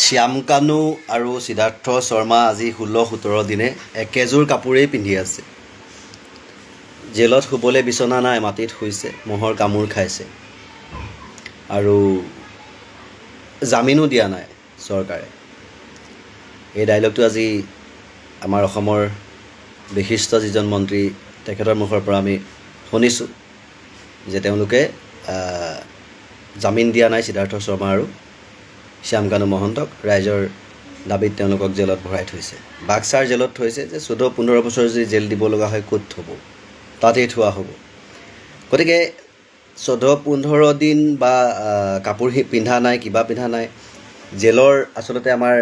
শ্যামকানু আৰু সিদ্ধাৰ্থ শৰ্মা আজি 16-17 দিনে একেযোৰ কাপোৰেই পিন্ধি আছে। জেলত শুবলৈ বিচনা নাই, মাটিত শুইছে, মহৰ কামোৰ খাইছে আৰু জামিনো দিয়া নাই চৰকাৰে। এই ডাইলগটো আজি আমাৰ অসমৰ বিশিষ্ট যিজন মন্ত্ৰী তেখেতৰ মুখৰ পৰা আমি শুনিছোঁ যে তেওঁলোকে জামিন দিয়া নাই সিদ্ধাৰ্থ শৰ্মা আৰু শ্যামকানু মহন্তক। ৰাইজৰ দাবীত তেওঁলোকক জেলত ভৰাই থৈছে, বাক্সাৰ জেলত থৈছে। যে 14-15 বছৰ যদি জেল দিব লগা হয় ক'ত থ'ব, তাতেই থোৱা হ'ব। গতিকে 14-15 দিন বা কাপোৰ পিন্ধা নাই, কিবা পিন্ধা নাই। জেলৰ আচলতে আমাৰ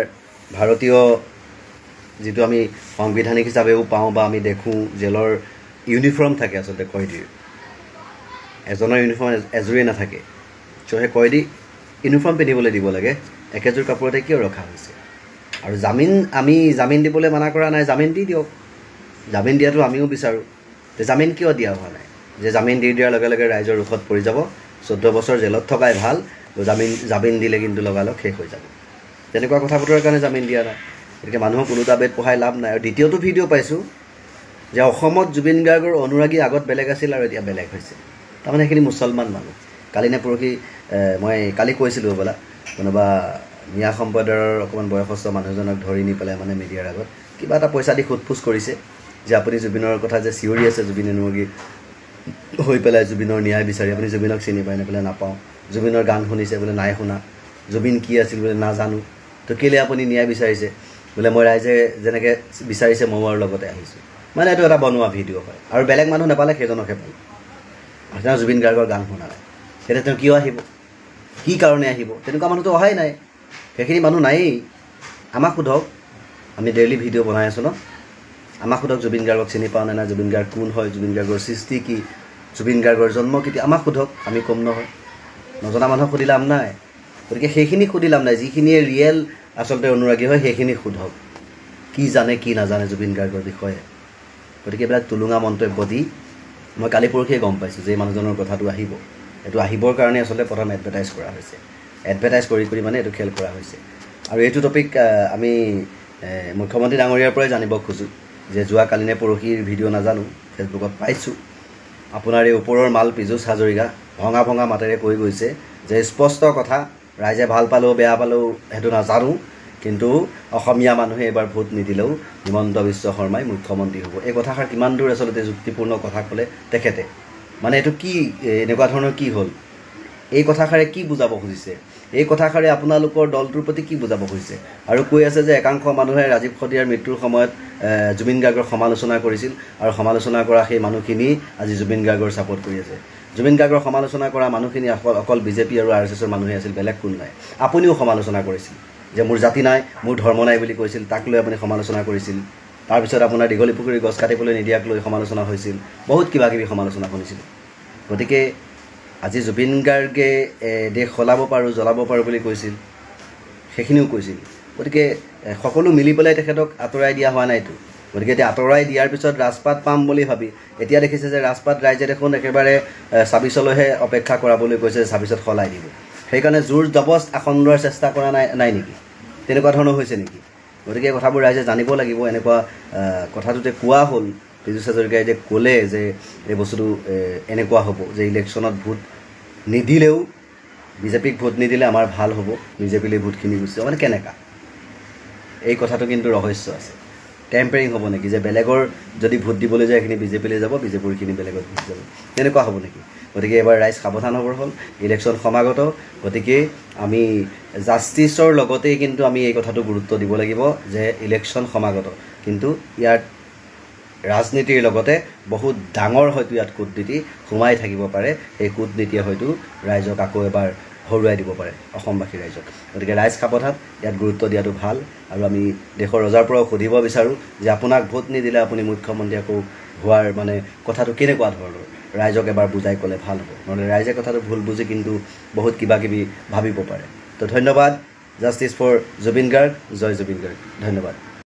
ভাৰতীয় যিটো আমি সাংবিধানিক হিচাপেও পাওঁ বা আমি দেখোঁ, জেলৰ ইউনিফৰ্ম থাকে আচলতে কয়দীৰ। এজনৰ ইউনিফৰ্ম এযোৰেই নাথাকে। চ' সেই কয়দী ইউনিফৰ্ম পিন্ধিবলৈ দিব লাগে, একেযোৰ কাপোৰতে কিয় ৰখা হৈছে? আৰু আমি জামিন দিবলৈ মানা কৰা নাই, জামিন দি দিয়ক। জামিন দিয়াটো আমিও বিচাৰোঁ। যে জামিন কিয় দিয়া হোৱা নাই? যে জামিন দি দিয়াৰ লগে লগে ৰাইজৰ ৰোষত পৰি যাব, 14 বছৰ জেলত থকাই ভাল, জামিন দিলে কিন্তু লগালগ শেষ হৈ যাব। তেনেকুৱা কথা বতৰাৰ কাৰণে জামিন দিয়া নাই। গতিকে মানুহক ওলোটা বেট পঢ়াই লাভ নাই। আৰু দ্বিতীয়টো ভিডিঅ' পাইছোঁ যে অসমত জুবিন গাৰ্গৰ অনুৰাগী আগত বেলেগ আছিল আৰু এতিয়া বেলেগ হৈছে। তাৰমানে সেইখিনি মুছলমান মানুহ। কালি নে পৰহি মই কালি কৈছিলোঁ হ'বলা, কোনোবা মিয়া সম্প্ৰদায়ৰ অকণমান বয়সস্থ মানুহজনক ধৰি নি পেলাই মানে মিডিয়াৰ আগত কিবা এটা পইচা দি সোধ-পোছ কৰিছে যে আপুনি জুবিনৰ কথা যে চিঞৰি আছে, জুবিন অনুৰাগী হৈ পেলাই জুবিনৰ ন্যায় বিচাৰি, আপুনি জুবিনক চিনি পায় নে? বোলে নাপাওঁ। জুবিনৰ গান শুনিছে? বোলে নাই শুনা। জুবিন কি আছিল? বোলে নাজানো। তো কেলৈ আপুনি ন্যায় বিচাৰিছে? বোলে মই ৰাইজে যেনেকৈ বিচাৰিছে ময়ো আৰু লগতে আহিছোঁ। মানে এইটো এটা বনোৱা ভিডিঅ' হয়। আৰু বেলেগ মানুহ নাপালে সেইজনকহে পালে। আৰু তেওঁ জুবিন গাৰ্গৰ গান শুনা নাই। তেতিয়া তেওঁ কিয় আহিব? কি কাৰণে আহিব? তেনেকুৱা মানুহতো অহাই নাই। সেইখিনি মানুহ নায়েই। আমাক সোধক, আমি ডেইলি ভিডিঅ' বনাই আছোঁ ন? আমাক সোধক জুবিন গাৰ্গক চিনি পাওঁ নে নাই, জুবিন গাৰ্গ কোন হয়, জুবিন গাৰ্গৰ সৃষ্টি কি, জুবিন গাৰ্গৰ জন্ম কেতিয়া, আমাক সোধক। আমি কম নহয়। নজনা মানুহক সুধি লাভ নাই। গতিকে সেইখিনি সুধি লাভ নাই। যিখিনিয়ে ৰিয়েল আচলতে অনুৰাগী হয় সেইখিনি সোধক, কি জানে কি নাজানে জুবিন গাৰ্গৰ বিষয়ে। গতিকে এইবিলাক তুলুঙা মন্তব্য দি মই কালি পৰহিয়ে গম পাইছোঁ যে এই মানুহজনৰ কথাটো আহিব। এইটো আহিবৰ কাৰণে আচলতে প্ৰথম এডভাৰটাইজ কৰা হৈছে। এডভাৰটাইজ কৰি মানে এইটো খেল কৰা হৈছে। আৰু এইটো টপিক আমি মুখ্যমন্ত্ৰী ডাঙৰীয়াৰ পৰাই জানিব খোজোঁ যে যোৱাকালি নে পৰহিৰ ভিডিঅ' নাজানো, ফেচবুকত পাইছোঁ। আপোনাৰ এই ওপৰৰ মাল পীযুষ হাজৰিকা ভঙা মাতেৰে কৈ গৈছে যে স্পষ্ট কথা, ৰাইজে ভাল পালেও বেয়া পালেও সেইটো নাজানো, কিন্তু অসমীয়া মানুহে এইবাৰ ভোট নিদিলেও হিমন্ত বিশ্ব শৰ্মাই মুখ্যমন্ত্ৰী হ'ব। এই কথাষাৰ কিমান দূৰ আচলতে যুক্তিপূৰ্ণ কথা ক'লে তেখেতে? মানে এইটো কি এনেকুৱা ধৰণৰ কি হ'ল? এই কথাষাৰে কি বুজাব খুজিছে? এই কথাষাৰে আপোনালোকৰ দলটোৰ প্ৰতি কি বুজাব খুজিছে? আৰু কৈ আছে যে একাংশ মানুহে ৰাজীৱ সদিয়াৰ মৃত্যুৰ সময়ত জুবিন গাৰ্গৰ সমালোচনা কৰিছিল আৰু সমালোচনা কৰা সেই মানুহখিনি আজি জুবিন গাৰ্গৰ ছাপোৰ্ট কৰি আছে। জুবিন গাৰ্গৰ সমালোচনা কৰা মানুহখিনি অকল বিজেপি আৰু RSSৰ মানুহে আছিল, বেলেগ কোনো নাই। আপুনিও সমালোচনা কৰিছিল যে মোৰ জাতি নাই, মোৰ ধৰ্ম নাই বুলি কৈছিল, তাক লৈ আপুনি সমালোচনা কৰিছিল। তাৰপিছত আপোনাৰ দীঘলী পুখুৰীৰ গছ কাটিবলৈ নিদিয়াক লৈ সমালোচনা হৈছিল, বহুত কিবাকিবি সমালোচনা শুনিছিলোঁ। গতিকে আজি জুবিন গাৰ্গে দেশ সলাব পাৰোঁ, জ্বলাব পাৰোঁ বুলি কৈছিল, সেইখিনিও কৈছিল। গতিকে সকলো মিলি পেলাই তেখেতক আঁতৰাই দিয়া হোৱা নাইতো। গতিকে এতিয়া আঁতৰাই দিয়াৰ পিছত ৰাজপাত পাম বুলি ভাবি এতিয়া দেখিছে যে ৰাজপাত ৰাইজে দেখোন একেবাৰে 26লৈহে অপেক্ষা কৰাবলৈ কৈছে, 26ত সলাই দিব। সেইকাৰণে জোৰ জবস্ত আসন লোৱাৰ চেষ্টা কৰা নাই নেকি? তেনেকুৱা ধৰণৰ হৈছে নেকি? গতিকে কথাবোৰ ৰাইজে জানিব লাগিব। এনেকুৱা কথাটোতে কোৱা হ'ল, পীযুষ হাজৰিকাই যে ক'লে যে এই বস্তুটো এনেকুৱা হ'ব যে ইলেকশ্যনত ভোট নিদিলেও, বিজেপিক ভোট নিদিলে আমাৰ ভাল হ'ব, বিজেপিলৈ ভোটখিনি গুচি যাব। মানে কেনেকুৱা? এই কথাটো কিন্তু ৰহস্য আছে। টেম্পাৰিং হ'ব নেকি? যে বেলেগৰ যদি ভোট দিবলৈ যায় সেইখিনি বিজেপিলৈ যাব, বিজেপিৰখিনি বেলেগত ভোট যাব, তেনেকুৱা হ'ব নেকি? গতিকে এবাৰ ৰাইজ সাৱধান হ'বৰ হ'ল। ইলেকশ্যন সমাগত। গতিকে আমি জাষ্টিছৰ লগতেই কিন্তু আমি এই কথাটো গুৰুত্ব দিব লাগিব যে ইলেকশ্যন সমাগত, কিন্তু ইয়াত ৰাজনীতিৰ লগতে বহুত ডাঙৰ হয়তো ইয়াত কূটনীতি সোমাই থাকিব পাৰে। সেই কূটনীতিয়ে হয়তো ৰাইজক আকৌ এবাৰ হৰুৱাই দিব পাৰে, অসমবাসী ৰাইজক। গতিকে ৰাইজ সাৱধান, ইয়াত গুৰুত্ব দিয়াটো ভাল। আৰু আমি দেশৰ ৰজাৰ পৰাও সুধিব বিচাৰোঁ যে আপোনাক ভোট নিদিলে আপুনি মুখ্যমন্ত্ৰী আকৌ হোৱাৰ মানে কথাটো কেনেকুৱা ধৰণৰ? ৰাইজক এবাৰ বুজাই ক'লে ভাল হ'ব, নহ'লে ৰাইজে কথাটো ভুল বুজি কিন্তু বহুত কিবাকিবি ভাবিব পাৰে। তো ধন্যবাদ। Justice for Zubeen Garg. জয় জুবিন গাৰ্গ। ধন্যবাদ।